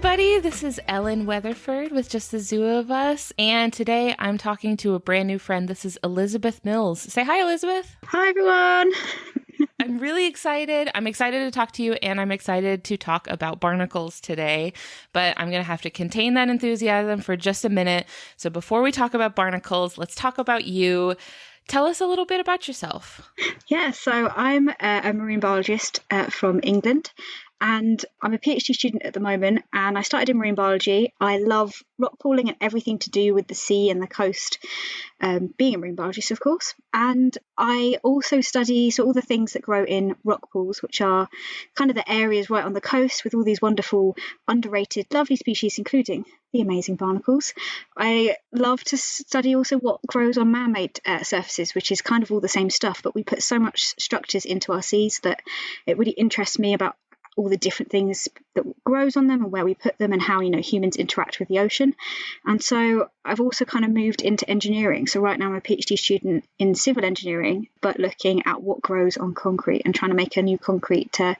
everybody. This is Ellen Weatherford with Just the Zoo of Us. And today I'm talking to a brand new friend. This is Elizabeth Mills. Say hi, Elizabeth. Hi, everyone. I'm really excited. I'm excited to talk to you, and I'm excited to talk about barnacles today. But I'm going to have to contain that enthusiasm for just a minute. So before we talk about barnacles, let's talk about you. Tell us a little bit about yourself. Yeah, so I'm a marine biologist from England. And I'm a PhD student at the moment, and I started in marine biology. I love rock pooling and everything to do with the sea and the coast, being a marine biologist, of course. And I also study all the things that grow in rock pools, which are kind of the areas right on the coast with all these wonderful, underrated, lovely species, including the amazing barnacles. I love to study also what grows on man-made surfaces, which is kind of all the same stuff, but we put so much structures into our seas that it really interests me about all the different things that grows on them and where we put them and how, humans interact with the ocean. And so I've also kind of moved into engineering. So right now I'm a PhD student in civil engineering, but looking at what grows on concrete and trying to make a new concrete to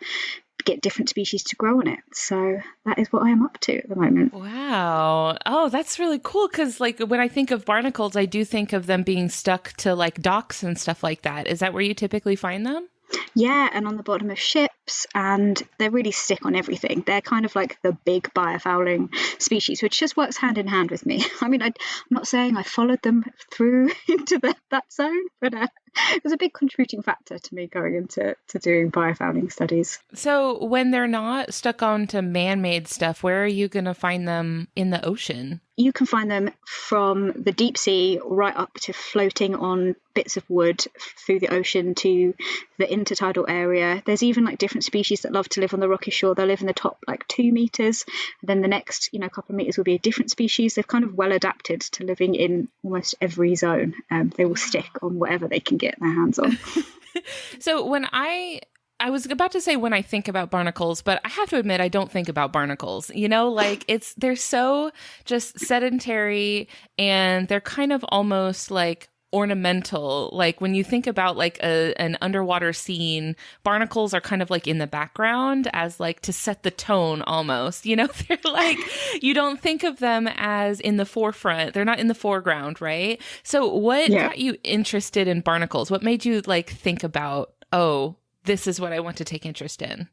get different species to grow on it. So that is what I am up to at the moment. Wow. Oh, that's really cool. Because when I think of barnacles, I do think of them being stuck to docks and stuff like that. Is that where you typically find them? Yeah, and on the bottom of ships, and they really stick on everything. They're kind of like the big biofouling species, which just works hand in hand with me. I mean, I'm not saying I followed them through into that zone, but it was a big contributing factor to me going into doing biofouling studies. So when they're not stuck onto man-made stuff, where are you going to find them in the ocean? You can find them from the deep sea right up to floating on bits of wood through the ocean to the intertidal area. There's even different species that love to live on the rocky shore. They'll live in the top 2 meters. And then the next, couple of meters will be a different species. They've kind of well adapted to living in almost every zone. They will stick on whatever they can get their hands on. So when I was about to say when I think about barnacles, but I have to admit I don't think about barnacles. They're so just sedentary, and they're kind of almost ornamental. When you think about an underwater scene, barnacles are kind of in the background as to set the tone almost. They're you don't think of them as in the forefront. They're not in the foreground, right? So what got you interested in barnacles? What made you think about, oh, this is what I want to take interest in?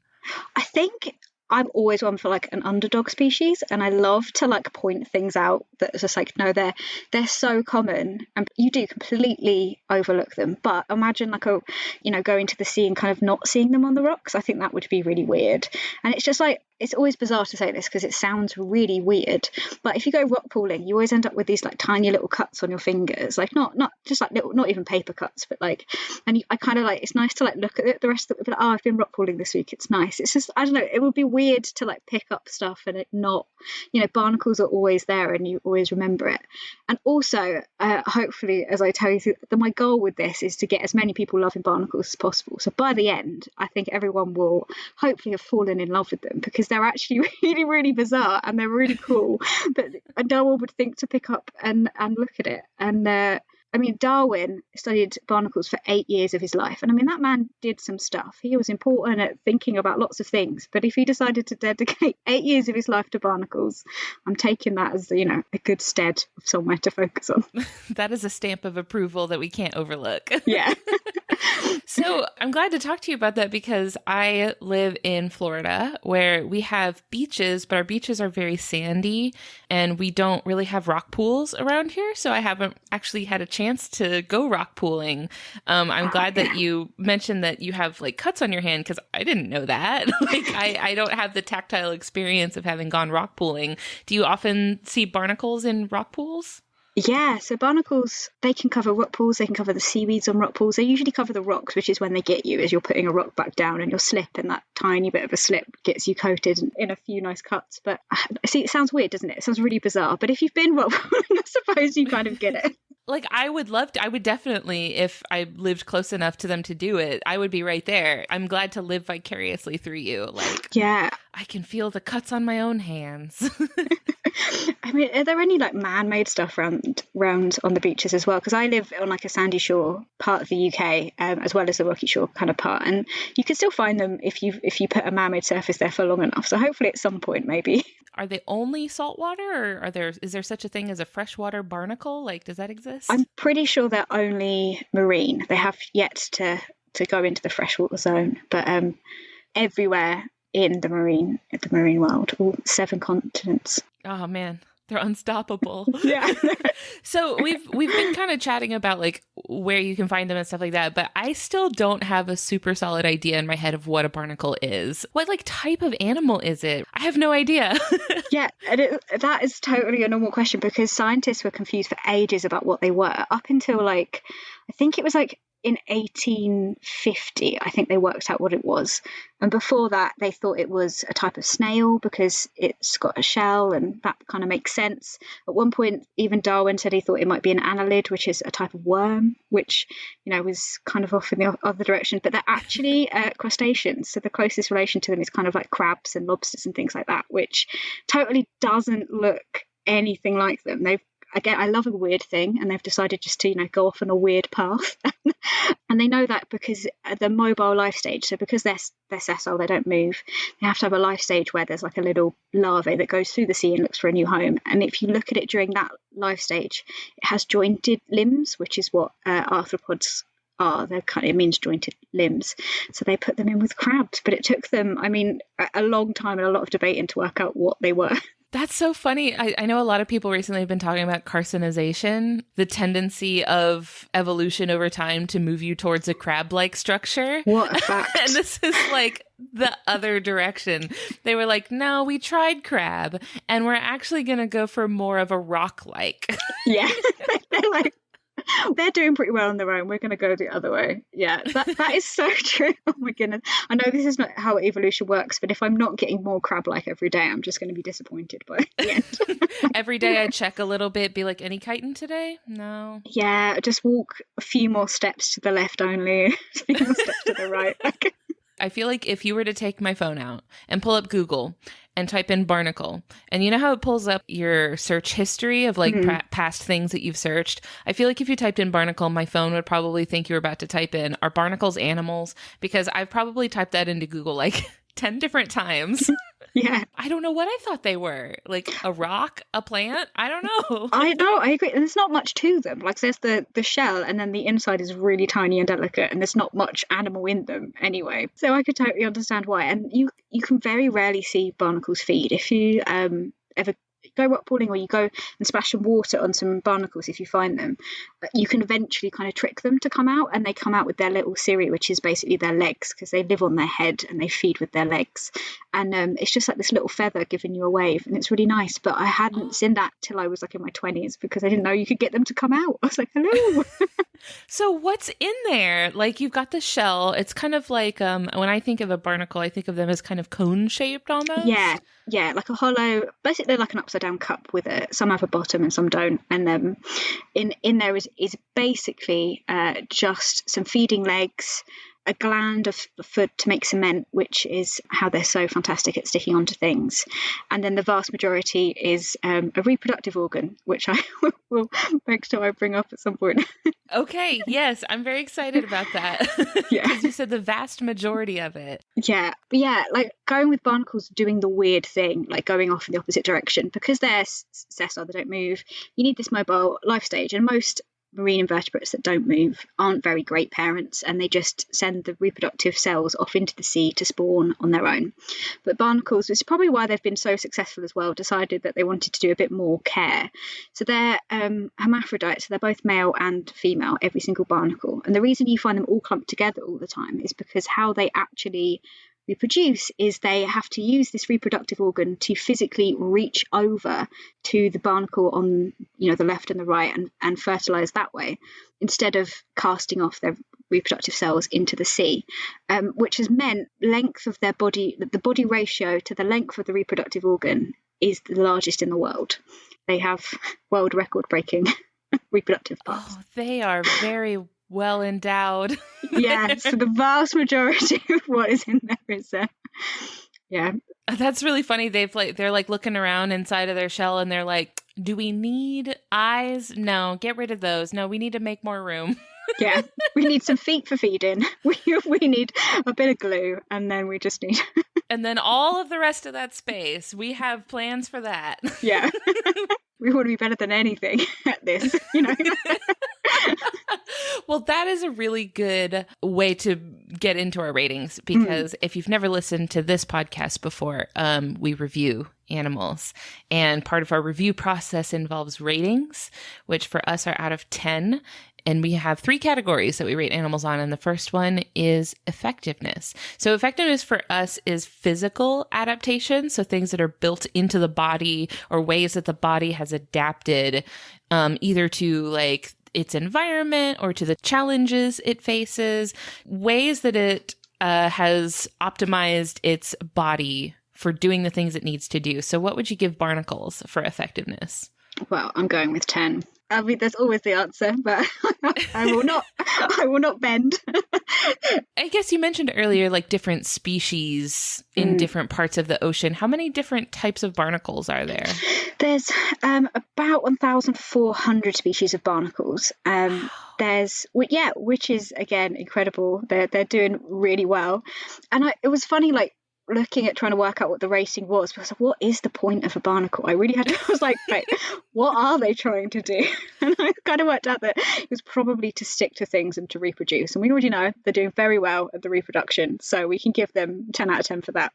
I think I'm always one for an underdog species, and I love to point things out that it's just no, they're so common and you do completely overlook them. But imagine going to the sea and kind of not seeing them on the rocks. I think that would be really weird. And it's just it's always bizarre to say this because it sounds really weird, but if you go rock pooling, you always end up with these tiny little cuts on your fingers, not just little, not even paper cuts, but and I kind of it's nice to look at it the rest of it, oh, I've been rock pooling this week, it's nice. It's just, I don't know, it would be weird to pick up stuff and it not, barnacles are always there and you always remember it. And also hopefully, as I tell you, my goal with this is to get as many people loving barnacles as possible. So by the end, I think everyone will hopefully have fallen in love with them because they're actually really, really bizarre and they're really cool. But no one would think to pick up and look at it. And Darwin studied barnacles for 8 years of his life. And that man did some stuff. He was important at thinking about lots of things. But if he decided to dedicate 8 years of his life to barnacles, I'm taking that as, a good stead of somewhere to focus on. That is a stamp of approval that we can't overlook. Yeah. So I'm glad to talk to you about that because I live in Florida where we have beaches, but our beaches are very sandy and we don't really have rock pools around here. So I haven't actually had a chance to go rock pooling. I'm glad that you mentioned that you have cuts on your hand because I didn't know that. I don't have the tactile experience of having gone rock pooling. Do you often see barnacles in rock pools? Yeah, so barnacles, they can cover rock pools, they can cover the seaweeds on rock pools. They usually cover the rocks, which is when they get you as you're putting a rock back down and you'll slip and that tiny bit of a slip gets you coated in a few nice cuts. But see, it sounds weird, doesn't it? It sounds really bizarre. But if you've been rock pooling, I suppose you kind of get it. I would definitely, if I lived close enough to them to do it, I would be right there. I'm glad to live vicariously through you. Yeah. I can feel the cuts on my own hands. I mean, are there any like man-made stuff round on the beaches as well? Because I live on like a sandy shore part of the UK, as well as the rocky shore kind of part, and you can still find them if you put a man-made surface there for long enough. So hopefully at some point maybe. Are they only saltwater, or is there such a thing as a freshwater barnacle? Like, does that exist? I'm pretty sure they're only marine. They have yet to go into the freshwater zone, but everywhere in the marine world, all 7 continents. Oh man, they're unstoppable. Yeah. So we've been kind of chatting about like where you can find them and stuff like that, but I still don't have a super solid idea in my head of what a barnacle is. What like type of animal is it? I have no idea. Yeah, and that is totally a normal question because scientists were confused for ages about what they were up until like, I think it was like in 1850, I think they worked out what it was. And before that, they thought it was a type of snail because it's got a shell, and that kind of makes sense. At one point, even Darwin said he thought it might be an annelid, which is a type of worm, which, you know, was kind of off in the other direction. But they're actually crustaceans. So the closest relation to them is kind of like crabs and lobsters and things like that, which totally doesn't look anything like them. Again, I love a weird thing, and they've decided just to, you know, go off on a weird path. And they know that because the mobile life stage, so because they're sessile, they don't move, they have to have a life stage where there's like a little larvae that goes through the sea and looks for a new home. And if you look at it during that life stage, it has jointed limbs, which is what arthropods are. It means jointed limbs. So they put them in with crabs, but it took them, I mean, a long time and a lot of debating to work out what they were. That's so funny. I know a lot of people recently have been talking about carcinization, the tendency of evolution over time to move you towards a crab-like structure. What a fact. And this is like the other direction. They were like, no, we tried crab, and we're actually going to go for more of a rock-like. Yeah. They're like, they're doing pretty well on their own. We're going to go the other way. Yeah, that is so true. Oh my goodness. I know this is not how evolution works, but if I'm not getting more crab-like every day, I'm just going to be disappointed by the end. Every day I check a little bit, be like, any chitin today? No. Yeah, just walk a few more steps to the left only, a few more steps to the right. I feel like if you were to take my phone out and pull up Google and type in barnacle, and you know how it pulls up your search history of like past things that you've searched? I feel like if you typed in barnacle, my phone would probably think you were about to type in, are barnacles animals? Because I've probably typed that into Google like 10 different times. Yeah. I don't know what I thought they were. Like a rock, a plant? I don't know. I know, I agree. And there's not much to them. Like there's the shell, and then the inside is really tiny and delicate, and there's not much animal in them anyway. So I could totally understand why. And you can very rarely see barnacles feed. If you ever go rock pooling or you go and splash some water on some barnacles, if you find them, you can eventually kind of trick them to come out, and they come out with their little cirri, which is basically their legs, because they live on their head and they feed with their legs. And it's just like this little feather giving you a wave, and it's really nice. But I hadn't seen that till I was like in my 20s, because I didn't know you could get them to come out. I was like, hello. So what's in there? Like you've got the shell. It's kind of like when I think of a barnacle, I think of them as kind of cone shaped almost. Yeah, like a hollow, basically like an upside down cup with some have a bottom and some don't. And in there is basically just some feeding legs, a gland of food to make cement, which is how they're so fantastic at sticking onto things. And then the vast majority is a reproductive organ, which I will make sure I bring up at some point. Okay, yes, I'm very excited about that. Yeah. Because you said the vast majority of it. Yeah, but yeah, like going with barnacles, doing the weird thing, like going off in the opposite direction, because they're sessile, they don't move. You need this mobile life stage, and most marine invertebrates that don't move aren't very great parents, and they just send the reproductive cells off into the sea to spawn on their own. But barnacles, which is probably why they've been so successful as well, decided that they wanted to do a bit more care. So they're hermaphrodites, so they're both male and female, every single barnacle. And the reason you find them all clumped together all the time is because how they actually reproduce is they have to use this reproductive organ to physically reach over to the barnacle on, you know, the left and the right, and fertilize that way, instead of casting off their reproductive cells into the sea, which has meant length of their body, the body ratio to the length of the reproductive organ is the largest in the world. They have world record breaking reproductive parts. Oh, they are very well endowed. Yeah, so the vast majority of what is in there Yeah. That's really funny. They're like looking around inside of their shell and they're like, do we need eyes? No, get rid of those. No, we need to make more room. Yeah, we need some feet for feeding. We need a bit of glue, and then we just need. And then all of the rest of that space, we have plans for that. Yeah, we want to be better than anything at this, you know. Well, that is a really good way to get into our ratings, because if you've never listened to this podcast before, we review animals, and part of our review process involves ratings, which for us are out of 10. And we have 3 categories that we rate animals on. And the first one is effectiveness. So effectiveness for us is physical adaptation. So things that are built into the body or ways that the body has adapted either to like its environment or to the challenges it faces, ways that it has optimized its body for doing the things it needs to do. So what would you give barnacles for effectiveness? Well, I'm going with 10. I mean, there's always the answer, but I will not bend. I guess you mentioned earlier, like different species in different parts of the ocean. How many different types of barnacles are there? There's about 1,400 species of barnacles. Which is again incredible. They're doing really well, and it was funny, like, looking at trying to work out what the rating was, because what is the point of a barnacle? I was like, wait, what are they trying to do? And I kind of worked out that it was probably to stick to things and to reproduce. And we already know they're doing very well at the reproduction, so we can give them 10 out of 10 for that.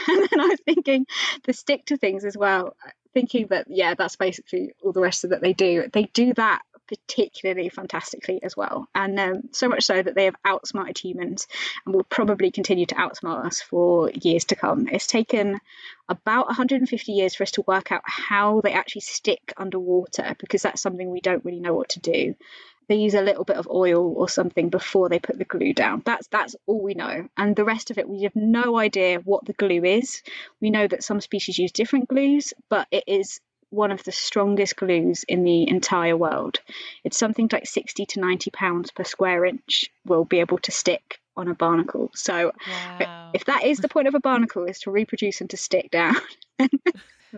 And then I was thinking the stick to things as well, thinking that, yeah, that's basically all the rest of that they do. They do that particularly fantastically as well, and so much so that they have outsmarted humans and will probably continue to outsmart us for years to come. It's taken about 150 years for us to work out how they actually stick underwater, because that's something we don't really know what to do. They use a little bit of oil or something before they put the glue down. That's all we know, and the rest of it, we have no idea what the glue is. We know that some species use different glues, but it is one of the strongest glues in the entire world. It's something like 60 to 90 pounds per square inch will be able to stick on a barnacle. So if that is the point of a barnacle, is to reproduce and to stick down,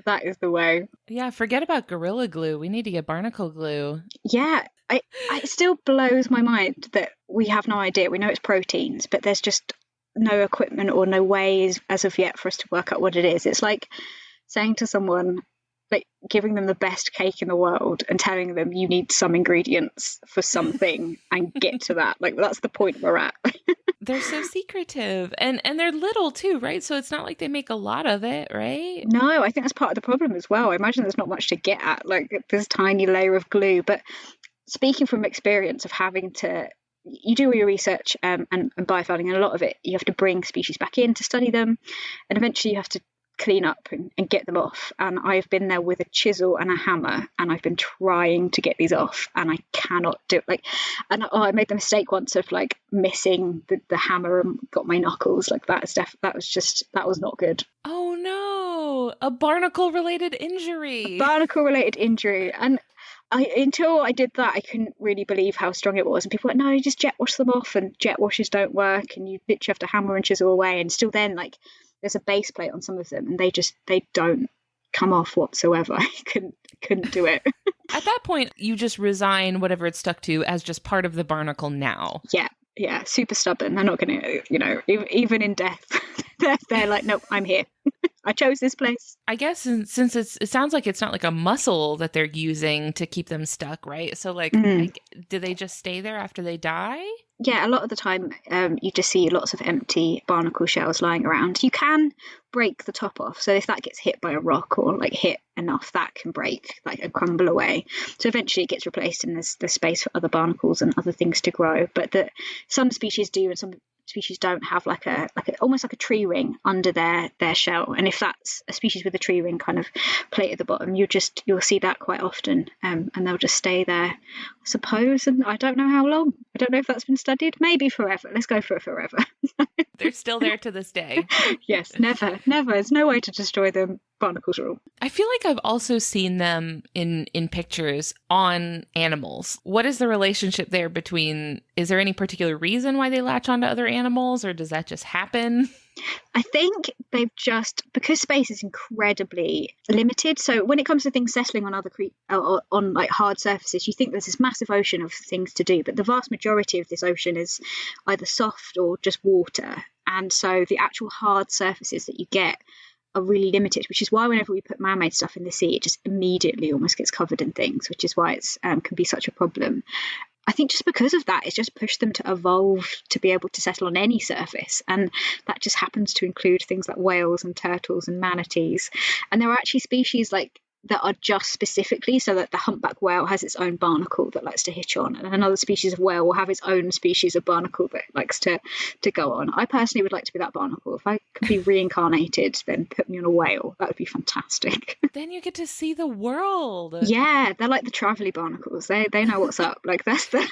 that is the way. Yeah, forget about Gorilla Glue. We need to get barnacle glue. Yeah, it still blows my mind that we have no idea. We know it's proteins, but there's just no equipment or no ways as of yet for us to work out what it is. It's like saying to someone, like giving them the best cake in the world and telling them you need some ingredients for something and get to that. Like, that's the point we're at. They're so secretive, and they're little too, right? So it's not like they make a lot of it, right? No, I think that's part of the problem as well. I imagine there's not much to get at, like this tiny layer of glue. But speaking from experience of having to, you do all your research and biofouling, and a lot of it you have to bring species back in to study them, and eventually you have to clean up and get them off. And I've been there with a chisel and a hammer, and I've been trying to get these off, and I cannot do it. I made the mistake once of like missing the hammer and got my knuckles. Like that was not good. Oh no, a barnacle related injury. And until I did that, I couldn't really believe how strong it was. And people were like, no, you just jet wash them off, and jet washes don't work, and you literally have to hammer and chisel away. And still then, like, there's a base plate on some of them, and they don't come off whatsoever. I couldn't do it. At that point, you just resign whatever it's stuck to as just part of the barnacle now. Yeah, super stubborn. They're not going to, even in death, they're like, nope, I'm here. I chose this place. I guess since it sounds like it's not like a muscle that they're using to keep them stuck, right? So do they just stay there after they die? Yeah, a lot of the time you just see lots of empty barnacle shells lying around. You can break the top off. So if that gets hit by a rock or like hit enough, that can break, like, and crumble away. So eventually it gets replaced, and there's space for other barnacles and other things to grow. But some species do, and some species don't have like a almost like a tree ring under their shell. And if that's a species with a tree ring kind of plate at the bottom, you'll see that quite often, and they'll just stay there, I suppose. And I don't know how long. I don't know if that's been studied. Maybe forever. Let's go for forever. They're still there to this day. Yes, never. There's no way to destroy them. barnacles rule. I feel like I've also seen them in pictures on animals. What is the relationship there between, is there any particular reason why they latch onto other animals, or does that just happen? I think they've just, because space is incredibly limited. So when it comes to things settling on on like hard surfaces, you think there's this massive ocean of things to do, but the vast majority of this ocean is either soft or just water. And so the actual hard surfaces that you get are really limited, which is why whenever we put man-made stuff in the sea, it just immediately almost gets covered in things, which is why it's can be such a problem. I think just because of that, it's just pushed them to evolve to be able to settle on any surface. And that just happens to include things like whales and turtles and manatees. And there are actually species like that are just specifically so that the humpback whale has its own barnacle that likes to hitch on, and another species of whale will have its own species of barnacle that likes to go on. I personally would like to be that barnacle. If I could be reincarnated, then put me on a whale. That would be fantastic. Then you get to see the world. Yeah, they're like the travelly barnacles. They know what's up. Like that's the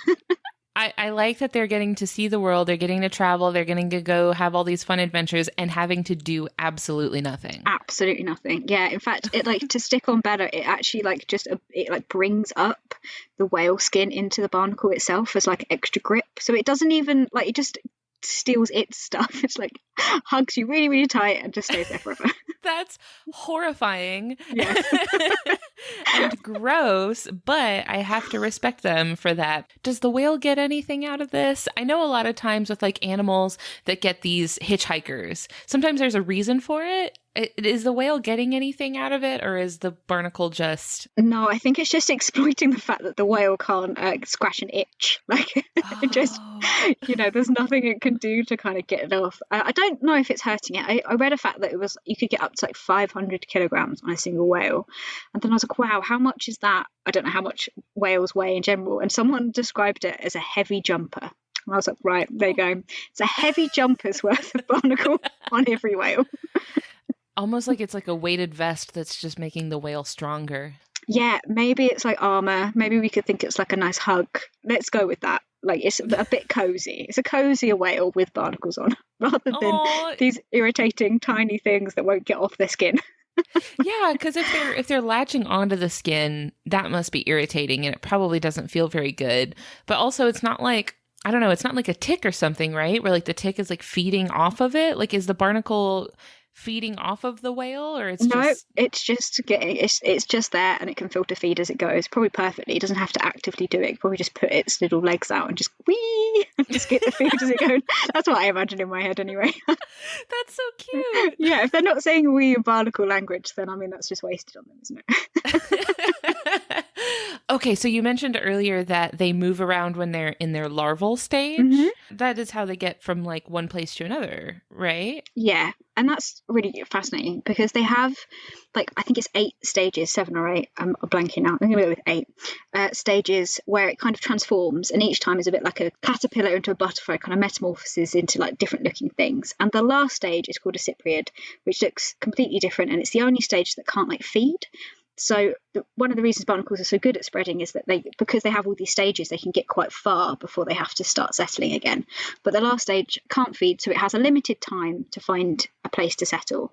I like that they're getting to see the world, they're getting to travel, they're getting to go have all these fun adventures and having to do absolutely nothing. Absolutely nothing. Yeah, in fact, it like to stick on better, it actually like just it like brings up the whale skin into the barnacle itself as like extra grip. So it doesn't even like, it just steals its stuff. It's like hugs you really, really tight and just stays there forever. That's horrifying. Yeah. And gross, but I have to respect them for that. Does the whale get anything out of this? I know a lot of times with like animals that get these hitchhikers, sometimes there's a reason for it. Is the whale getting anything out of it, or is the barnacle just... No, I think it's just exploiting the fact that the whale can't scratch an itch. Like, it just, there's nothing it can do to kind of get it off. I don't know if it's hurting it. I read a fact that you could get up to like 500 kilograms on a single whale. And then I was like, wow, how much is that? I don't know how much whales weigh in general. And someone described it as a heavy jumper. And I was like, right, there you go. It's a heavy jumper's worth of barnacle on every whale. Almost like it's like a weighted vest that's just making the whale stronger. Yeah, maybe it's like armor. Maybe we could think it's like a nice hug. Let's go with that. Like, it's a bit cozy. It's a cozier whale with barnacles on, rather than these irritating tiny things that won't get off their skin. Yeah, because if they're latching onto the skin, that must be irritating, and it probably doesn't feel very good. But also, it's not like, I don't know, it's not like a tick or something, right? Where like the tick is like feeding off of it. Like, is the barnacle feeding off of the whale, or it's it's just there, and it can filter feed as it goes, probably perfectly. It doesn't have to actively do it. Probably just put its little legs out and just wee and just get the feed as it goes. That's what I imagine in my head anyway. That's so cute. Yeah, if they're not saying wee in barnacle language, then I mean that's just wasted on them, isn't it? Okay, so you mentioned earlier that they move around when they're in their larval stage. Mm-hmm. That is how they get from like one place to another, right? Yeah, and that's really fascinating because they have, like, I think it's 8 stages, 7 or 8. I'm blanking out. I'm going to go with 8 stages where it kind of transforms, and each time is a bit like a caterpillar into a butterfly, kind of metamorphoses into like different looking things. And the last stage is called a cypriid, which looks completely different, and it's the only stage that can't like feed. So one of the reasons barnacles are so good at spreading is that because they have all these stages, they can get quite far before they have to start settling again. But the last stage can't feed, so it has a limited time to find a place to settle.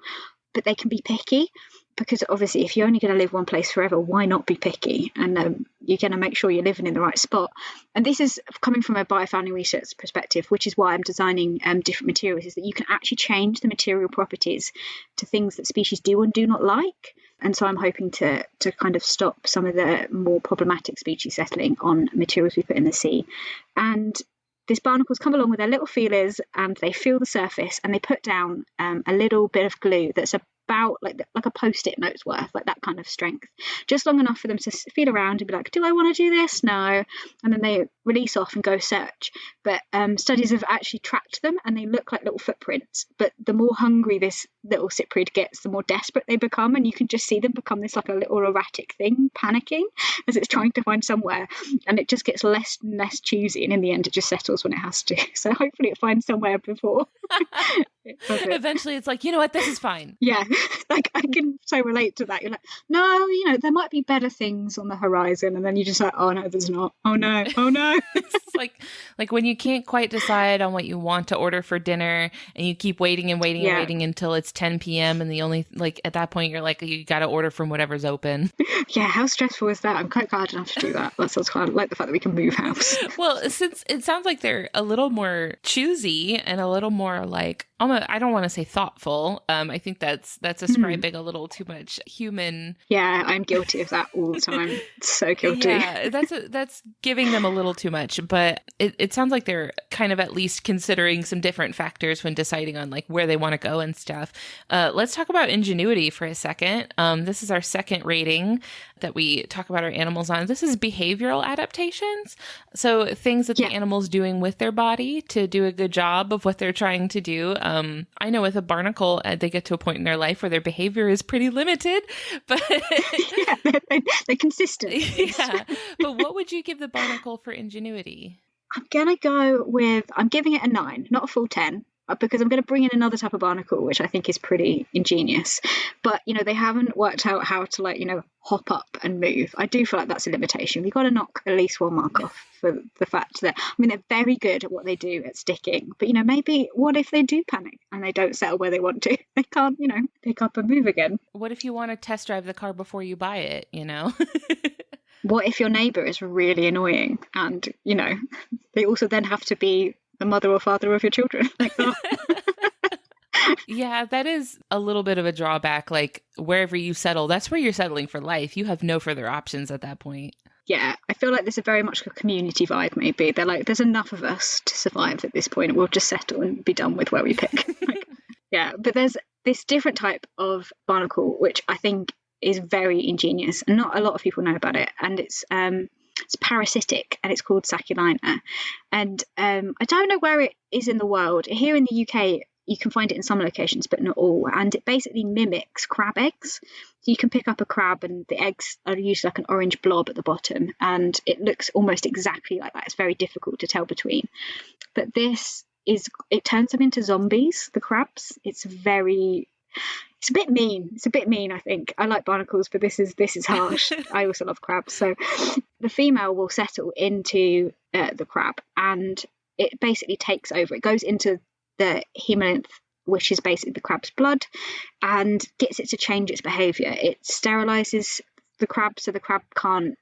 But they can be picky because obviously if you're only going to live one place forever, why not be picky? And you're going to make sure you're living in the right spot. And this is coming from a biofounding research perspective, which is why I'm designing different materials, is that you can actually change the material properties to things that species do and do not like. And so I'm hoping to kind of stop some of the more problematic species settling on materials we put in the sea. And these barnacles come along with their little feelers, and they feel the surface, and they put down a little bit of glue that's about like a post-it note's worth, like that kind of strength, just long enough for them to feel around and be like, do I want to do this? No. And then they release off and go search. But studies have actually tracked them, and they look like little footprints. But the more hungry this little cyprid gets, the more desperate they become, and you can just see them become this like a little erratic thing, panicking as it's trying to find somewhere, and it just gets less and less choosy, and in the end it just settles when it has to. So hopefully it finds somewhere before Eventually it's like, you know what, this is fine. Yeah, like I can so relate to that. You're like, no, there might be better things on the horizon, and then you're just like, oh no, there's not. Oh no, oh no. It's like when you can't quite decide on what you want to order for dinner, and you keep waiting and waiting and waiting until it's 10 p.m. and the only at that point you're like, you got to order from whatever's open. Yeah, how stressful is that? I'm quite glad I don't have to do that. That sounds kind of like the fact that we can move house. Well, since it sounds like they're a little more choosy and a little more like, I don't want to say thoughtful. I think that's ascribing a little too much human. Yeah, I'm guilty of that all the time. So guilty. Yeah, that's giving them a little too much. But it sounds like they're kind of at least considering some different factors when deciding on like where they want to go and stuff. Let's talk about ingenuity for a second. This is our second rating that we talk about our animals on. This is behavioral adaptations. So things that the animal's doing with their body to do a good job of what they're trying to do. I know with a barnacle, they get to a point in their life where their behavior is pretty limited, but they're consistent. Yeah. But what would you give the barnacle for ingenuity? I'm giving it a 9, not a full 10. Because I'm going to bring in another type of barnacle, which I think is pretty ingenious. But, they haven't worked out how to, hop up and move. I do feel like that's a limitation. We've got to knock at least one mark off for the fact that, they're very good at what they do at sticking. But, maybe what if they do panic and they don't settle where they want to? They can't, pick up and move again. What if you want to test drive the car before you buy it, What if your neighbour is really annoying and, they also then have to be the mother or father of your children? Yeah, that is a little bit of a drawback. Like wherever you settle, that's where you're settling for life. You have no further options at that point. Yeah, I feel like there's a very much a community vibe. Maybe they're like, there's enough of us to survive at this point. We'll just settle and be done with where we pick. Yeah, but there's this different type of barnacle which I think is very ingenious, and not a lot of people know about it. And it's parasitic, and it's called Sacculina. And I don't know where it is in the world. Here in the UK, you can find it in some locations, but not all. And it basically mimics crab eggs. So you can pick up a crab, and the eggs are usually like an orange blob at the bottom, and it looks almost exactly like that. It's very difficult to tell between. But it turns them into zombies, the crabs. It's a bit mean. It's a bit mean, I think. I like barnacles, but this is harsh. I also love crabs. So the female will settle into the crab, and it basically takes over. It goes into the hemolymph, which is basically the crab's blood, and gets it to change its behaviour. It sterilises the crab so the crab can't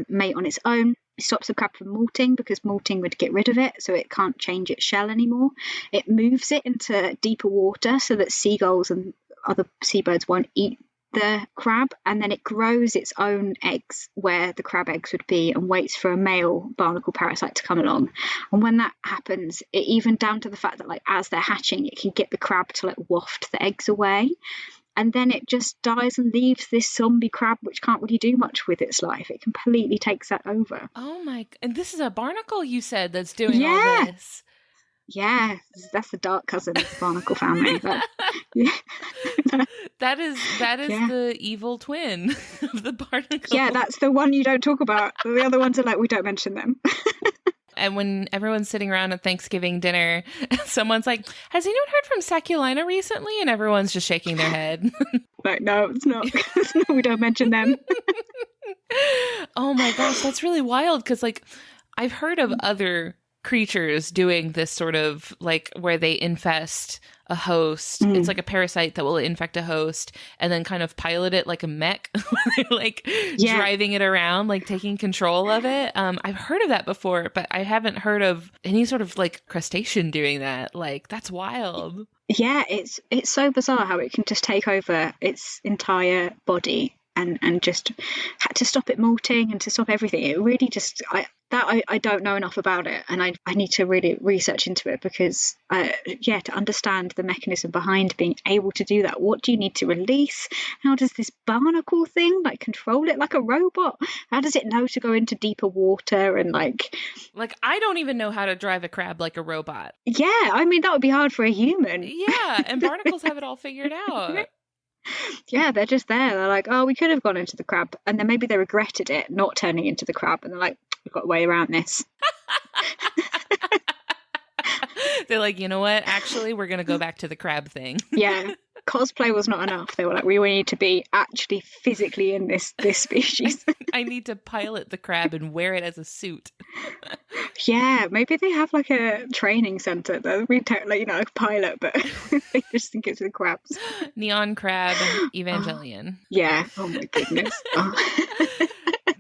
mate on its own. It stops the crab from molting, because molting would get rid of it, so it can't change its shell anymore. It moves it into deeper water so that seagulls and other seabirds won't eat the crab, and then it grows its own eggs where the crab eggs would be, and waits for a male barnacle parasite to come along. And when that happens, it even down to the fact that as they're hatching, it can get the crab to waft the eggs away, and then it just dies and leaves this zombie crab which can't really do much with its life. It completely takes that over. Oh my! And this is a barnacle, you said, that's doing all this. Yeah, that's the dark cousin of the barnacle family. But, yeah. That is the evil twin of the barnacle. Yeah, that's the one you don't talk about. The other ones are we don't mention them. And when everyone's sitting around at Thanksgiving dinner, someone's like, has anyone heard from Sacculina recently? And everyone's just shaking their head. No, it's not. We don't mention them. Oh my gosh, that's really wild, because I've heard of other creatures doing this sort of where they infest a host. It's like a parasite that will infect a host and then kind of pilot it like a mech. They're driving it around, taking control of it. I've heard of that before, but I haven't heard of any sort of crustacean doing that. That's wild. Yeah, it's so bizarre how it can just take over its entire body and just had to stop it molting and to stop everything. It really just I don't know enough about it, and I need to really research into it, because to understand the mechanism behind being able to do that. What do you need to release? How does this barnacle thing control it like a robot? How does it know to go into deeper water and I don't even know how to drive a crab like a robot. Yeah, that would be hard for a human. Yeah, and barnacles have it all figured out. Yeah, they're just there. They're like, oh, we could have gone into the crab, and then maybe they regretted it not turning into the crab, and they're like, we've got a way around this. They're like, you know what? Actually, we're going to go back to the crab thing. Yeah. cosplay was not enough. They were like, we need to be actually physically in this species. I need to pilot the crab and wear it as a suit. Yeah, maybe they have like a training center that we don't like, like a pilot, but they just think it's the crabs. Neon crab Evangelion. Yeah. Oh my goodness.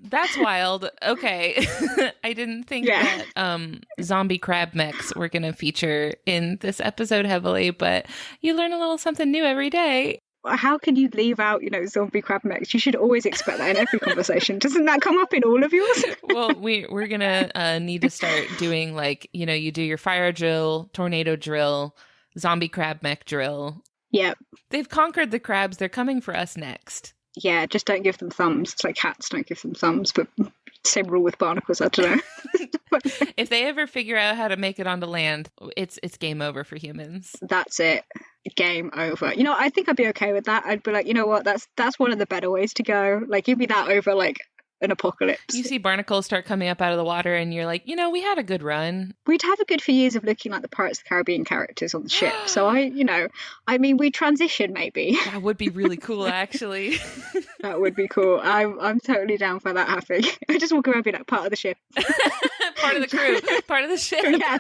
That's wild. Okay. I didn't think that zombie crab mechs were going to feature in this episode heavily, but you learn a little something new every day. How can you leave out, zombie crab mechs? You should always expect that in every conversation. Doesn't that come up in all of yours? Well, we're going to need to start doing like, you do your fire drill, tornado drill, zombie crab mech drill. Yep. They've conquered the crabs. They're coming for us next. Yeah, just don't give them thumbs. It's like cats, don't give them thumbs, but same rule with barnacles, I don't know. If they ever figure out how to make it onto land, it's game over for humans. That's it. Game over. I think I'd be okay with that. I'd be like, you know what, that's one of the better ways to go. Like, give me that over like an apocalypse. You see barnacles start coming up out of the water and you're like, we had a good run. We'd have a good few years of looking like the Pirates of the Caribbean characters on the ship. So we transition maybe. That would be really cool, actually. That would be cool. I'm totally down for that happening. I just walk around being like part of the ship. Part of the crew. Part of the ship. Yeah,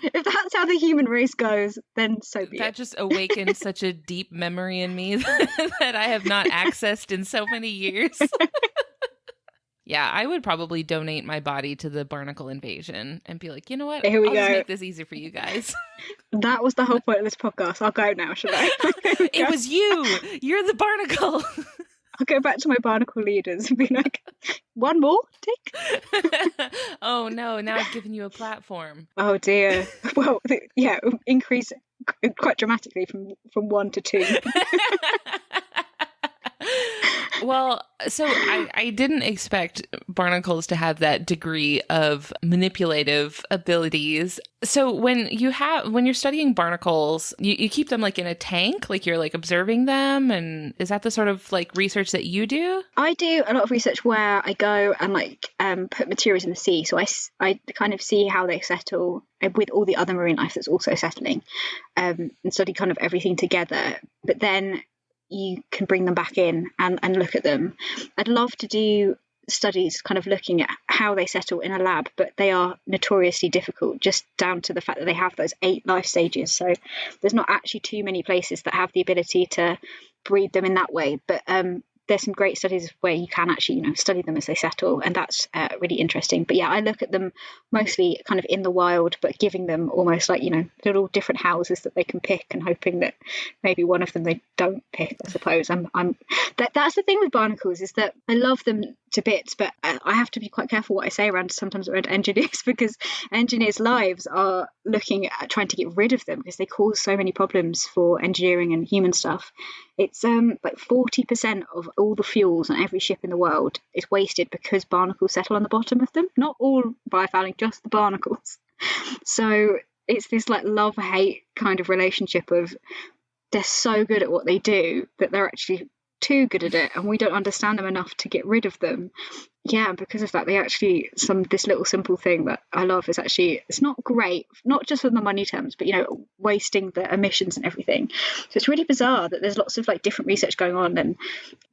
if that's how the human race goes, then so be it. That just awakened such a deep memory in me that I have not accessed in so many years. Yeah, I would probably donate my body to the barnacle invasion and be like, you know what? Here we I'll go. Just make this easier for you guys. That was the whole point of this podcast. I'll go now, should I? It was you. You're the barnacle. I'll go back to my barnacle leaders and be like, one more, tick. Oh no, now I've given you a platform. Oh dear. Well, yeah, increase quite dramatically from 1 to 2. Well, so I didn't expect barnacles to have that degree of manipulative abilities. So when you're studying barnacles, you keep them like in a tank, like you're like observing them, and is that the sort of like research that you do? I do a lot of research where I go and like put materials in the sea. So I kind of see how they settle with all the other marine life that's also settling, and study kind of everything together. But then you can bring them back in and look at them. I'd love to do studies kind of looking at how they settle in a lab, but they are notoriously difficult just down to the fact that they have those 8 life stages. So there's not actually too many places that have the ability to breed them in that way. But there's some great studies where you can actually, study them as they settle, and that's really interesting. But yeah, I look at them mostly kind of in the wild, but giving them almost like, little different houses that they can pick, and hoping that maybe one of them they don't pick, I suppose. That's the thing with barnacles, is that I love them to bits, but I have to be quite careful what I say sometimes around engineers, because engineers' lives are looking at trying to get rid of them because they cause so many problems for engineering and human stuff. It's like 40% of all the fuels on every ship in the world is wasted because barnacles settle on the bottom of them. Not all biofouling, just the barnacles. So it's this like love-hate kind of relationship of they're so good at what they do that they're actually too good at it, and we don't understand them enough to get rid of them. Yeah, and because of that, they actually, this little simple thing that I love is actually, it's not great, not just on the money terms, but wasting the emissions and everything. So it's really bizarre that there's lots of like different research going on,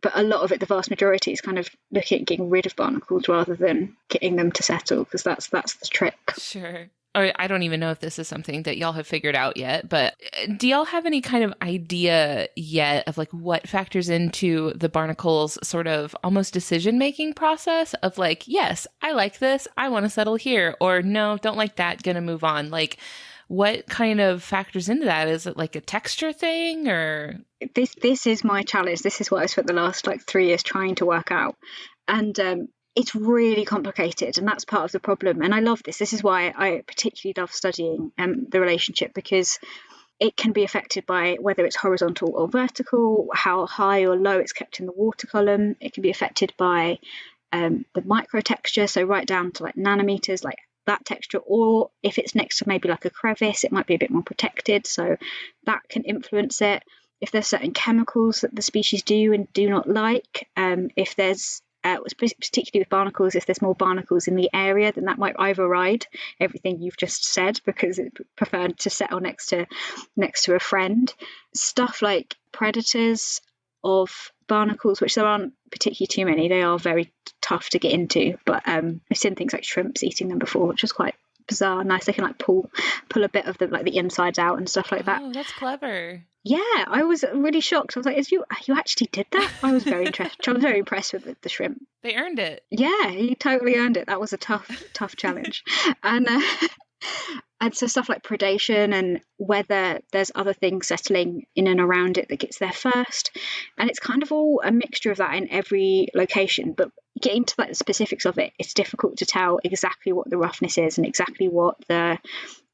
but a lot of it, the vast majority, is kind of looking at getting rid of barnacles rather than getting them to settle, because that's the trick. Sure. I don't even know if this is something that y'all have figured out yet, but do y'all have any kind of idea yet of like what factors into the barnacles sort of almost decision-making process of like, yes, I like this, I want to settle here, or no, don't like that, gonna move on? Like, what kind of factors into that? Is it like a texture thing, or? This is my challenge. This is what I spent the last like 3 years trying to work out. And it's really complicated, and that's part of the problem. And I love this. This is why I particularly love studying the relationship, because it can be affected by whether it's horizontal or vertical, how high or low it's kept in the water column. It can be affected by the micro texture, so right down to like nanometers, like that texture, or if it's next to maybe like a crevice, it might be a bit more protected, so that can influence it. If there's certain chemicals that the species do and do not like, if there's particularly with barnacles, if there's more barnacles in the area, then that might override everything you've just said, because it preferred to settle next to a friend. Stuff like predators of barnacles, which there aren't particularly too many. They are very tough to get into, but I've seen things like shrimps eating them before, which is quite bizarre. Nice, they can like pull a bit of the insides out and stuff like that. Oh, that's clever. Yeah, I was really shocked. I was like, you actually did that? I was very interested. I was very impressed with the shrimp. They earned it. Yeah, he totally earned it. That was a tough challenge. And and so stuff like predation and whether there's other things settling in and around it that gets there first. And it's kind of all a mixture of that in every location. But getting to like the specifics of it, it's difficult to tell exactly what the roughness is and exactly what the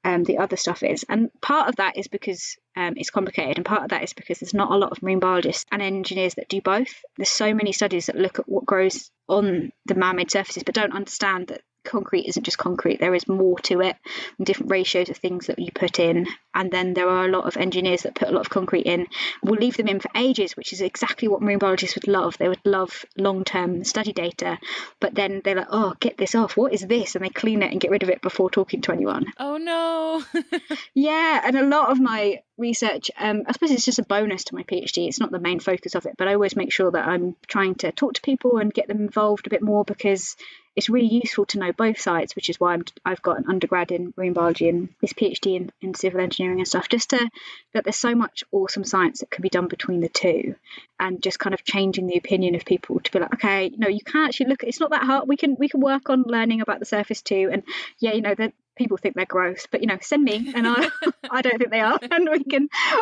other stuff is. And part of that is because it's complicated, and part of that is because there's not a lot of marine biologists and engineers that do both. There's so many studies that look at what grows on the man-made surfaces but don't understand that concrete isn't just concrete. There is more to it, and different ratios of things that you put in. And then there are a lot of engineers that put a lot of concrete in, will leave them in for ages, which is exactly what marine biologists would love. They would love long-term study data, but then they're like, oh, get this off, what is this? And they clean it and get rid of it before talking to anyone. Oh no. Yeah, and a lot of my research, I suppose it's just a bonus to my PhD. It's not the main focus of it, but I always make sure that I'm trying to talk to people and get them involved a bit more, because it's really useful to know both sides, which is why I've got an undergrad in marine biology and this PhD in civil engineering and stuff, just that there's so much awesome science that can be done between the two, and just kind of changing the opinion of people to be like, okay, no, you can actually look, it's not that hard. We can work on learning about the surface too. And yeah, that people think they're gross, but send me and I don't think they are, and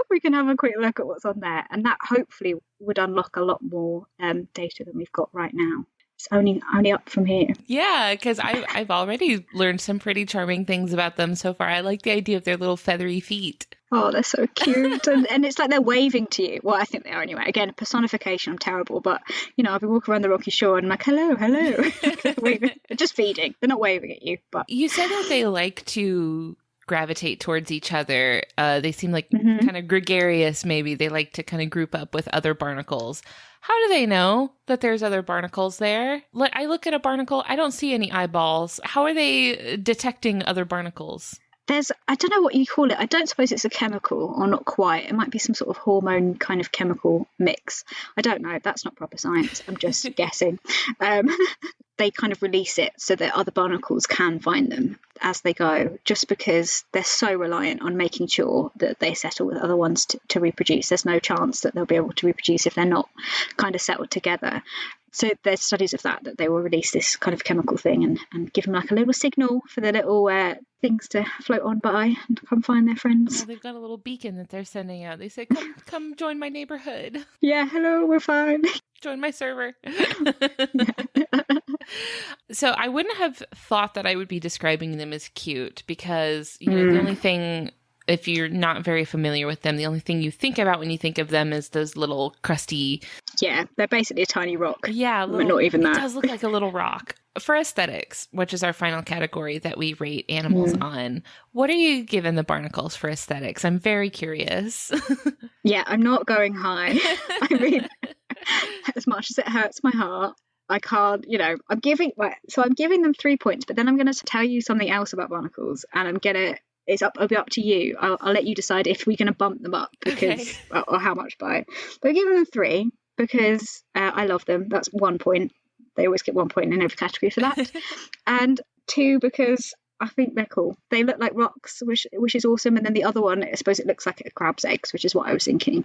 we can have a quick look at what's on there, and that hopefully would unlock a lot more data than we've got right now. It's only up from here. Yeah, because I've already learned some pretty charming things about them so far. I like the idea of their little feathery feet. Oh, they're so cute. and it's like they're waving to you. Well, I think they are anyway. Again, personification, I'm terrible. But, I've been walking around the rocky shore and I'm like, hello. Just feeding. They're not waving at you. But you said that they like to gravitate towards each other. They seem like kind of gregarious, maybe. They like to kind of group up with other barnacles. How do they know that there's other barnacles there? I look at a barnacle, I don't see any eyeballs. How are they detecting other barnacles? I don't know what you call it. I don't suppose it's a chemical, or not quite. It might be some sort of hormone kind of chemical mix. I don't know. That's not proper science. I'm just guessing. They kind of release it so that other barnacles can find them as they go, just because they're so reliant on making sure that they settle with other ones to reproduce. There's no chance that they'll be able to reproduce if they're not kind of settled together. So there's studies of that they will release this kind of chemical thing and give them like a little signal for the little things to float on by and come find their friends. Oh, they've got a little beacon that they're sending out. They say, come join my neighborhood. Yeah, hello, we're fine. Join my server. So I wouldn't have thought that I would be describing them as cute, because the only thing, if you're not very familiar with them, the only thing you think about when you think of them is those little crusty... Yeah, they're basically a tiny rock. Yeah, but not even that. It does look like a little rock. For aesthetics, which is our final category that we rate animals on, what are you giving the barnacles for aesthetics? I'm very curious. Yeah, I'm not going high. I mean, as much as it hurts my heart, I can't, I'm giving them 3 points, but then I'm going to tell you something else about barnacles, and it'll be up to you. I'll let you decide if we're going to bump them up because, or how much by. But I'm giving them 3 because I love them. That's 1 point. They always get 1 point in every category for that. And 2 because I think they're cool. They look like rocks, which is awesome. And then the other one, I suppose it looks like a crab's eggs, which is what I was thinking.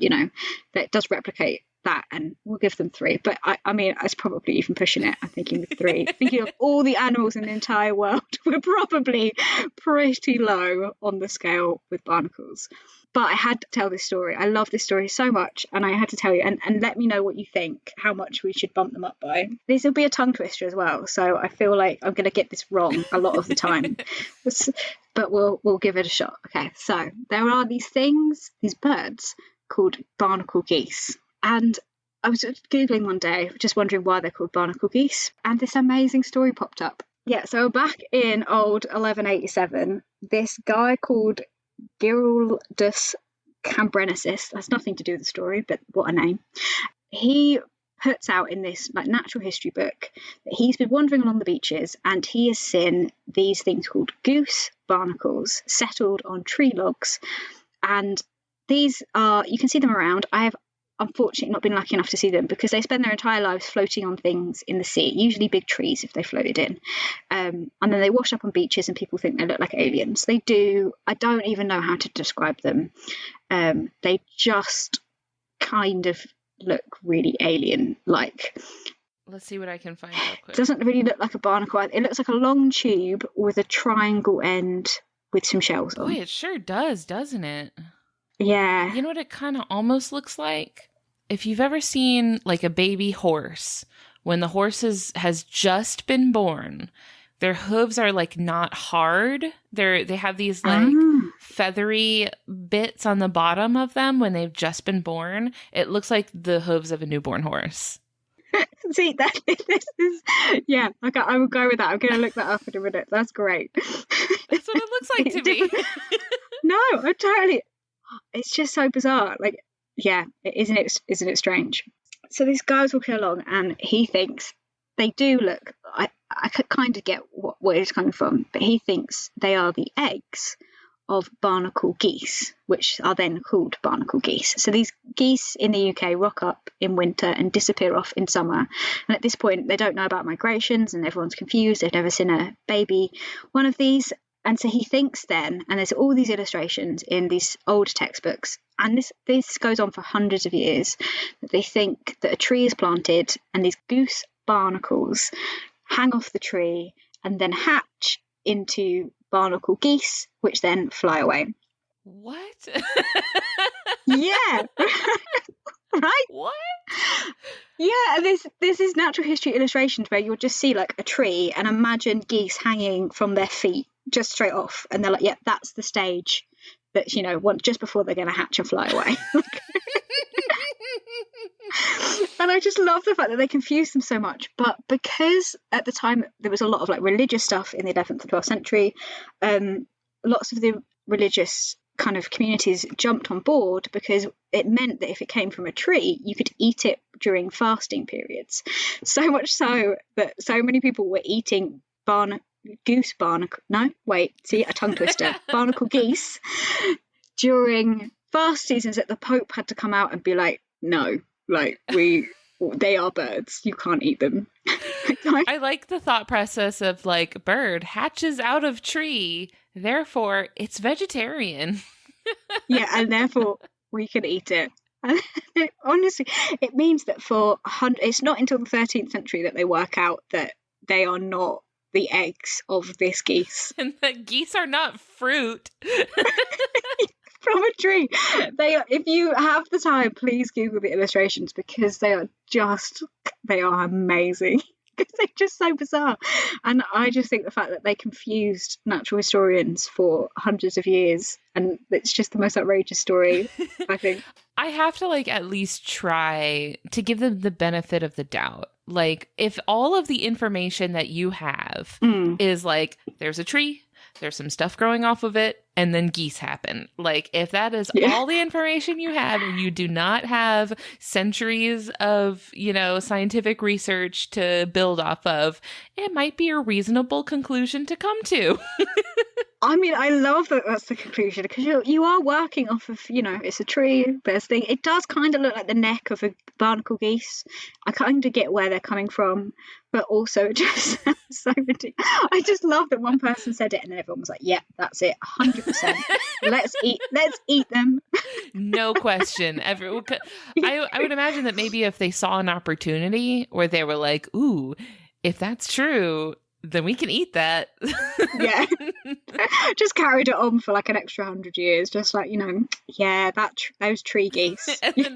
That does replicate that, and we'll give them 3. But I mean, it's probably even pushing it. I'm thinking with 3. Thinking of all the animals in the entire world, we're probably pretty low on the scale with barnacles. But I had to tell this story. I love this story so much, and I had to tell you, and let me know what you think, how much we should bump them up by. This will be a tongue twister as well, so I feel like I'm going to get this wrong a lot of the time. But we'll give it a shot. Okay, so there are these birds called barnacle geese. And I was Googling one day, just wondering why they're called barnacle geese, and this amazing story popped up. Yeah, so back in old 1187, this guy called Giraldus Cambrensis, that's nothing to do with the story, but what a name. He puts out in this like natural history book that he's been wandering along the beaches and he has seen these things called goose barnacles settled on tree logs. And these are, you can see them around. I have unfortunately not been lucky enough to see them because they spend their entire lives floating on things in the sea, usually big trees if they floated in. And then they wash up on beaches and people think they look like aliens. They do. I don't even know how to describe them. They just kind of look really alien-like. Let's see what I can find real quick. It doesn't really look like a barnacle. It looks like a long tube with a triangle end with some shells on. Boy, it sure does, doesn't it? Yeah. You know what it kind of almost looks like? If you've ever seen like a baby horse, when the horse has just been born, their hooves are like not hard. They have these like feathery bits on the bottom of them when they've just been born. It looks like the hooves of a newborn horse. See, this is, yeah, okay, I will go with that. I'm going to look that up in a minute. That's great. That's what it looks like to me. No, I'm totally, it's just so bizarre. Like, yeah, isn't it strange? So this guy's walking along and he thinks they do look, I could kind of get where it's coming from, but he thinks they are the eggs of barnacle geese, which are then called barnacle geese. So these geese in the UK rock up in winter and disappear off in summer. And at this point, they don't know about migrations and everyone's confused. They've never seen a baby one of these. And so he thinks then, and there's all these illustrations in these old textbooks, and this goes on for hundreds of years, that they think that a tree is planted and these goose barnacles hang off the tree and then hatch into barnacle geese, which then fly away. What? Yeah. Right? What? Yeah, this is natural history illustrations where you'll just see like a tree and imagine geese hanging from their feet just straight off, and they're like, yeah, that's the stage that, you know, just before they're going to hatch and fly away. And I just love the fact that they confuse them so much. But because at the time there was a lot of like religious stuff in the 11th and 12th century, lots of the religious kind of communities jumped on board because it meant that if it came from a tree, you could eat it during fasting periods. So much so that so many people were eating barnacle geese during fast seasons that the Pope had to come out and be like, no, like they are birds, you can't eat them. I like the thought process of like, bird hatches out of tree, therefore it's vegetarian. Yeah, and therefore we can eat it. Honestly, it means that it's not until the 13th century that they work out that they are not the eggs of this geese. And that geese are not fruit. From a tree. They are, if you have the time, please Google the illustrations because they are amazing. Because they're just so bizarre. And I just think the fact that they confused natural historians for hundreds of years, and it's just the most outrageous story, I think. I have to like at least try to give them the benefit of the doubt. Like, if all of the information that you have is like, there's a tree, there's some stuff growing off of it, and then geese happen. Like, if that is all the information you have, and you do not have centuries of, you know, scientific research to build off of, it might be a reasonable conclusion to come to. I mean, I love that that's the conclusion because you are working off of, you know, it's a tree, there's thing. It does kind of look like the neck of a barnacle geese. I kind of get where they're coming from, but also it just sounds so ridiculous. I just love that one person said it and then everyone was like, yeah, that's it, 100%. Let's eat them. No question. I would imagine that maybe if they saw an opportunity where they were like, ooh, if that's true, then we can eat that. Yeah. Just carried it on for like an extra 100 years. Just like, you know, yeah, those tree geese.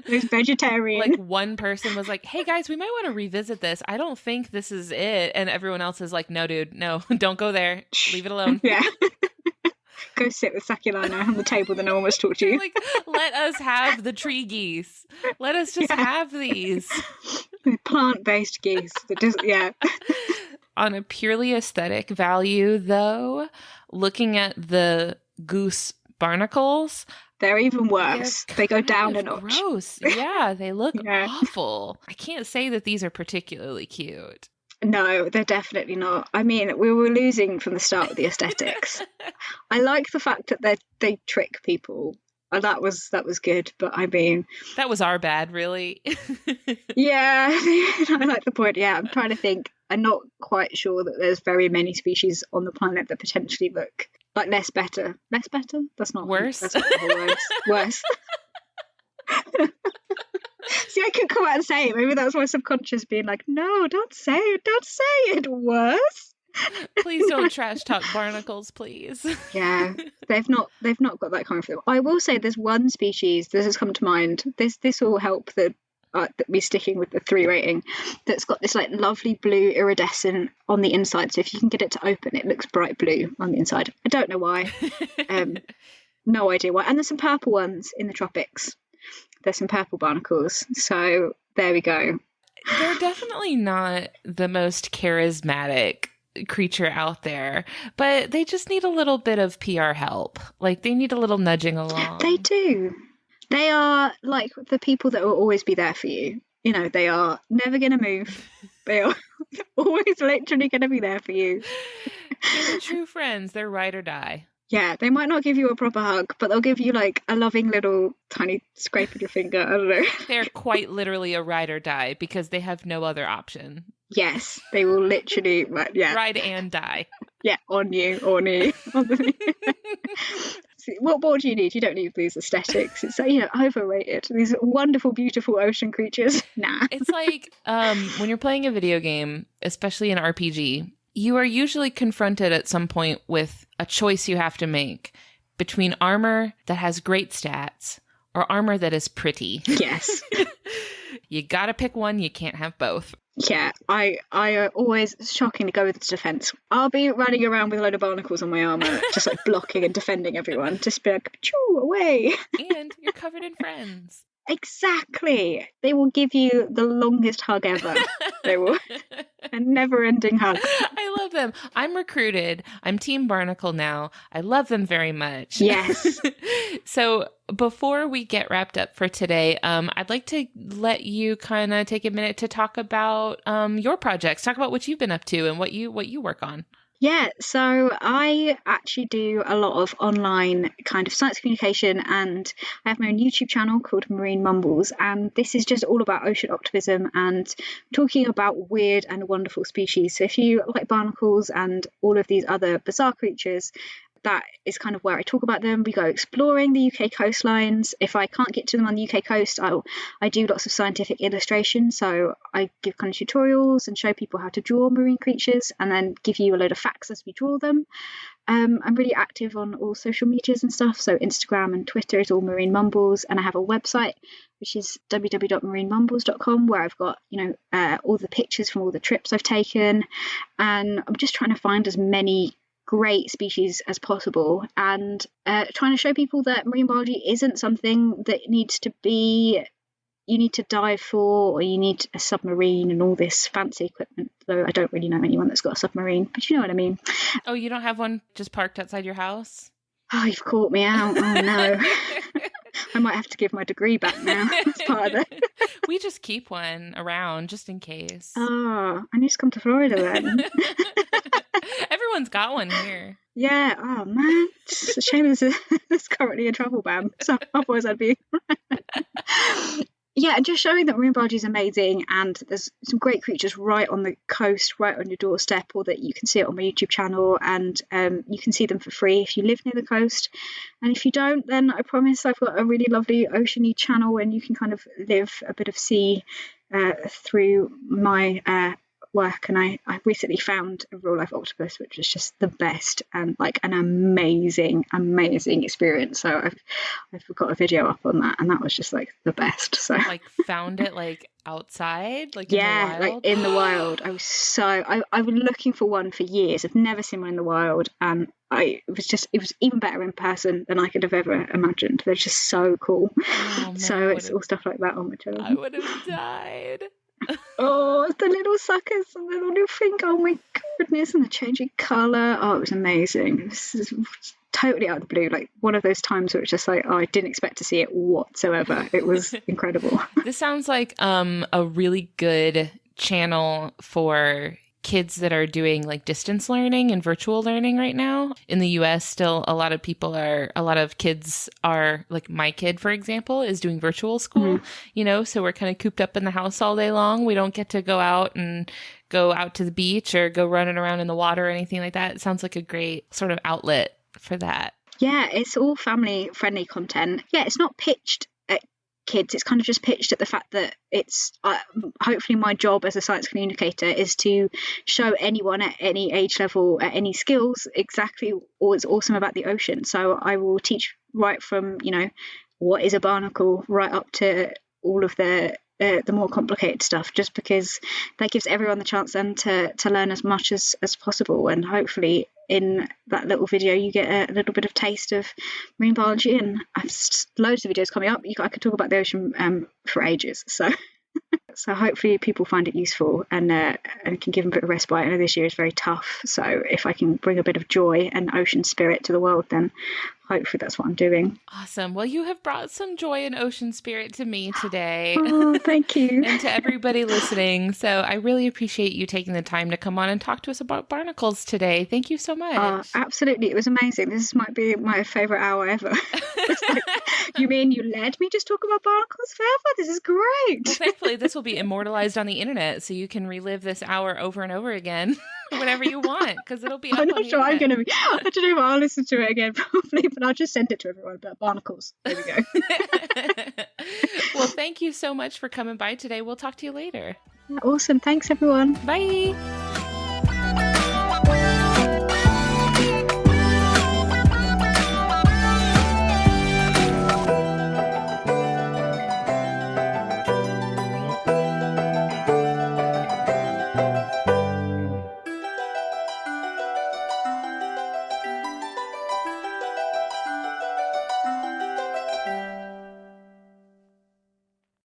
Those vegetarian. Like one person was like, hey guys, we might want to revisit this. I don't think this is it. And everyone else is like, no, dude, no, don't go there. Leave it alone. Yeah. Go sit with Sakulana on the table that no one was taught you. Like, let us have the tree geese. Let us just have these. Plant-based geese. That just, yeah. On a purely aesthetic value, though, looking at the goose barnacles, They're even worse. They go down a notch. Gross. Yeah, they look Yeah. awful. I can't say that these are particularly cute. No, they're definitely not. I mean, we were losing from the start with the aesthetics. I like the fact that they trick people. That was good, but I mean, that was our bad, really. Yeah, I like the point. Yeah, I'm trying to think. I'm not quite sure that there's very many species on the planet that potentially look like less better. Less better? That's not worse. That's not the word. Worse. See, I could come out and say it. Maybe that was my subconscious being like, "No, don't say it. Don't say it. Worse." Please don't trash talk barnacles, please. Yeah, they've not got that coming for them. I will say there's one species this has come to mind. This will help me sticking with the 3 rating. That's got this like lovely blue iridescent on the inside. So if you can get it to open, it looks bright blue on the inside. I don't know why. No idea why. And there's some purple ones in the tropics. There's some purple barnacles. So there we go. They're definitely not the most charismatic creature out there, but they just need a little bit of PR help. Like they need a little nudging along. They do. They are like the people that will always be there for you. You know, they are never going to move. They are always literally going to be there for you. They're true friends. They're ride or die. Yeah, they might not give you a proper hug, but they'll give you like a loving little tiny scrape of your finger. I don't know. They're quite literally a ride or die because they have no other option. Yes, they will literally, ride and die. Yeah, on you. See, what more do you need? You don't need these aesthetics. It's overrated. These wonderful, beautiful ocean creatures. Nah. It's like when you're playing a video game, especially an RPG, you are usually confronted at some point with a choice you have to make between armor that has great stats or armor that is pretty. Yes. You gotta pick one. You can't have both. Yeah, I always shocking to go with the defense. I'll be running around with a load of barnacles on my armor, just like blocking and defending everyone. Just be like, choo, away. And you're covered in friends. Exactly. They will give you the longest hug ever. They will. A never-ending hug. I love them. I'm recruited. I'm Team Barnacle now. I love them very much. Yes. So before we get wrapped up for today, I'd like to let you kind of take a minute to talk about your projects. Talk about what you've been up to and what you work on. Yeah, so I actually do a lot of online kind of science communication, and I have my own YouTube channel called Marine Mumbles, and this is just all about ocean optimism and talking about weird and wonderful species. So if you like barnacles and all of these other bizarre creatures, that is kind of where I talk about them. We go exploring the UK coastlines. If I can't get to them on the UK coast, I do lots of scientific illustration. So I give kind of tutorials and show people how to draw marine creatures and then give you a load of facts as we draw them. I'm really active on all social medias and stuff. So Instagram and Twitter is all Marine Mumbles. And I have a website, which is www.marinemumbles.com, where I've got, all the pictures from all the trips I've taken. And I'm just trying to find as many great species as possible and trying to show people that marine biology isn't something that you need to dive for, or you need a submarine and all this fancy equipment, though I don't really know anyone that's got a submarine, but you know what I mean. Oh, you don't have one just parked outside your house? Oh, you've caught me out. Oh no. I might have to give my degree back now. That's part of it. We just keep one around just in case. Oh, I need to come to Florida then. Everyone's got one here. Yeah. Oh man, it's a shame there's currently a travel ban. So otherwise I'd be. Yeah, and just showing that marine biology is amazing, and there's some great creatures right on the coast, right on your doorstep, or that you can see it on my YouTube channel, and you can see them for free if you live near the coast. And if you don't, then I promise I've got a really lovely oceany channel, and you can kind of live a bit of sea through my work. And I recently found a real life octopus, which was just the best and like an amazing experience. So I've got a video up on that, and that was just like the best. So like found it like outside, like yeah, in the wild? Like in the wild. I've been looking for one for years. I've never seen one in the wild, and it was even better in person than I could have ever imagined. They're just so cool. Oh, man, so it's all stuff like that on my channel. I would have died. Oh, the little suckers and the little finger. Oh my goodness, and the changing colour. Oh, it was amazing. This is totally out of the blue, like one of those times where it's just like, oh, I didn't expect to see it whatsoever. It was incredible. This sounds like a really good channel for kids that are doing like distance learning and virtual learning right now. In the US, still a lot of kids are like, my kid, for example, is doing virtual school, so we're kind of cooped up in the house all day long. We don't get to go out to the beach or go running around in the water or anything like that. It sounds like a great sort of outlet for that. Yeah, it's all family friendly content. Yeah, it's not pitched at kids. It's kind of just pitched at the fact that it's hopefully my job as a science communicator is to show anyone at any age level, at any skills, exactly what's awesome about the ocean. So I will teach right from, what is a barnacle, right up to all of the more complicated stuff, just because that gives everyone the chance then to learn as much as possible. And hopefully in that little video you get a little bit of taste of marine biology, and I've loads of videos coming up. I could talk about the ocean for ages, so hopefully people find it useful and can give them a bit of respite. I know this year is very tough, so if I can bring a bit of joy and ocean spirit to the world, then hopefully that's what I'm doing. Awesome. Well, you have brought some joy and ocean spirit to me today. Oh, thank you. And to everybody listening. So I really appreciate you taking the time to come on and talk to us about barnacles today. Thank you so much. Absolutely. It was amazing. This might be my favorite hour ever. You mean you let me just talk about barnacles forever? This is great. Well, thankfully, this will be immortalized on the internet, so you can relive this hour over and over again whenever you want, because it'll be up I'm on not the sure internet. I'm going to be. I don't know if I'll listen to it again, probably, but I'll just send it to everyone about barnacles. There we go. Well, thank you so much for coming by today. We'll talk to you later. Awesome. Thanks, everyone. Bye.